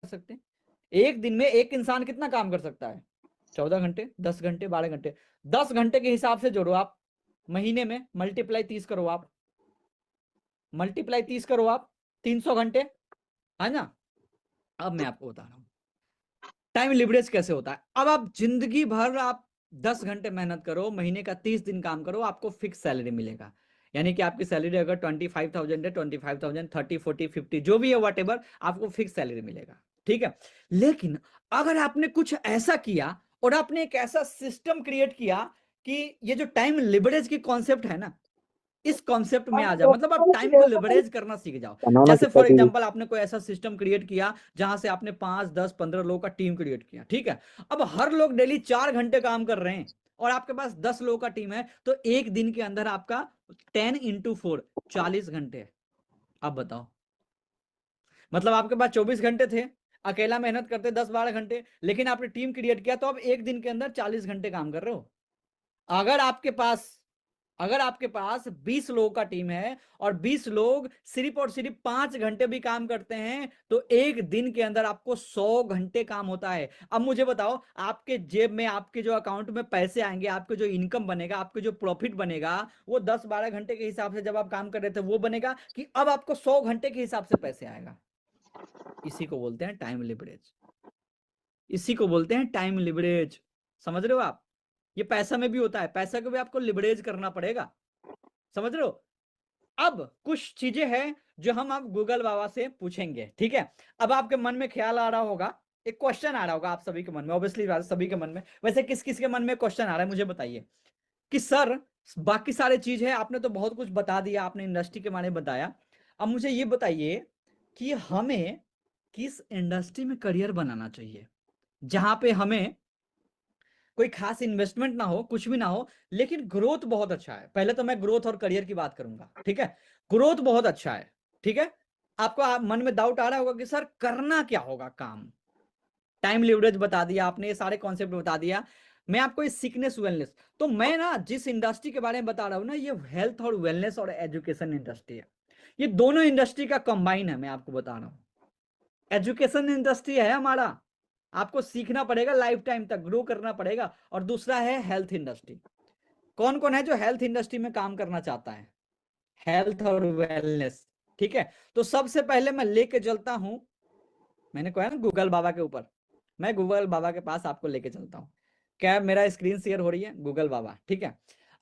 सकते हैं। एक दिन में एक इंसान कितना काम कर सकता है? 14 घंटे, 10 घंटे, 12 घंटे। 10 घंटे के हिसाब से जोड़ो आप, महीने में मल्टीप्लाई 30 करो आप, मल्टीप्लाई 30 करो आप, 300 घंटे है ना। अब मैं आपको बता रहा हूं टाइम लिवरेज कैसे होता है। अब आप जिंदगी भर आप 10 घंटे मेहनत करो, महीने का 30 दिन काम करो, आपको फिक्स सैलरी मिलेगा। यानी कि आपकी सैलरी अगर 25,000 है, 25,000, 30, 40, 50 जो भी है वट एवर, आपको फिक्स सैलरी मिलेगा। ठीक है। लेकिन अगर आपने कुछ ऐसा किया और आपने एक ऐसा सिस्टम क्रिएट किया कि ये जो टाइम लिवरेज की कॉन्सेप्ट है ना, इस कॉन्सेप्ट में आ जाओ, मतलब आप टाइम को लिवरेज करना सीख जाओ। जैसे फॉर एग्जांपल आपने कोई ऐसा सिस्टम क्रिएट किया जहां से आपने 5, 10, 15 लोगों का टीम क्रिएट किया। ठीक है। अब हर लोग डेली 4 घंटे काम कर रहे हैं और आपके पास 10 लोगों का टीम है, तो एक दिन के अंदर आपका 10 इंटू 4 40 घंटे है। अब बताओ, मतलब आपके पास 24 घंटे थे, अकेला मेहनत करते 10-12 घंटे, लेकिन आपने टीम क्रिएट किया तो अब एक दिन के अंदर 40 घंटे काम कर रहे हो। अगर आपके पास अगर आपके पास 20 लोगों का टीम है और 20 लोग सिर्फ और सिर्फ 5 घंटे भी काम करते हैं, तो एक दिन के अंदर आपको 100 घंटे काम होता है। अब मुझे बताओ, आपके जेब में, आपके जो अकाउंट में पैसे आएंगे, आपके जो इनकम बनेगा, आपके जो प्रॉफिट बनेगा, वो 10-12 घंटे के हिसाब से जब आप काम कर रहे थे वो बनेगा, कि अब आपको 100 घंटे के हिसाब से पैसे आएगा। इसी को बोलते हैं टाइम लिवरेज। इसी को बोलते हैं टाइम लिवरेज। समझ रहे हो आप? ये पैसा में भी होता है, पैसा को भी आपको लिवरेज करना पड़ेगा। समझ रहे हो? अब कुछ चीजें हैं जो हम अब गूगल बाबा से पूछेंगे। ठीक है। अब आपके मन में ख्याल आ रहा होगा, एक क्वेश्चन आ रहा होगा आप सभी के मन में, ऑब्वियसली सभी के मन में। वैसे किस किस के मन में क्वेश्चन आ रहा है मुझे बताइए कि सर, बाकी सारे चीज है, आपने तो बहुत कुछ बता दिया, आपने इंडस्ट्री के बारे में बताया, अब मुझे ये बताइए कि हमें किस इंडस्ट्री में करियर बनाना चाहिए जहां पे हमें कोई खास इन्वेस्टमेंट ना हो, कुछ भी ना हो, लेकिन ग्रोथ बहुत अच्छा है। पहले तो मैं ग्रोथ और करियर की बात करूंगा। ठीक है। ग्रोथ बहुत अच्छा है। ठीक है। आपको मन में डाउट आ रहा होगा कि सर करना क्या होगा काम। टाइम लिवरेज बता दिया आपने, ये सारे कॉन्सेप्ट बता दिया, मैं आपको इस सिकनेस वेलनेस, तो मैं ना जिस इंडस्ट्री के बारे में बता रहा हूं ना, ये हेल्थ और वेलनेस और एजुकेशन इंडस्ट्री है। ये दोनों इंडस्ट्री का कंबाइन है, मैं आपको बता रहा हूं। एजुकेशन इंडस्ट्री है हमारा, आपको सीखना पड़ेगा, लाइफ टाइम तक ग्रो करना पड़ेगा। और दूसरा है हेल्थ इंडस्ट्री। कौन कौन है जो हेल्थ इंडस्ट्री में काम करना चाहता है? हेल्थ और वेलनेस। ठीक है। तो सबसे पहले मैं लेके चलता हूं, मैंने कहा ना गूगल बाबा के ऊपर, मैं गूगल बाबा के पास आपको लेके चलता हूं। क्या मेरा स्क्रीन शेयर हो रही है? गूगल बाबा। ठीक है।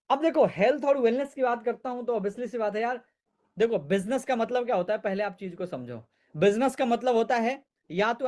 अब देखो, हेल्थ और वेलनेस की बात करता हूं तो ऑब्वियसली सी बात है यार, देखो बिजनेस का मतलब क्या होता है, पहले आप चीज को समझो। बिजनेस का मतलब होता है या तो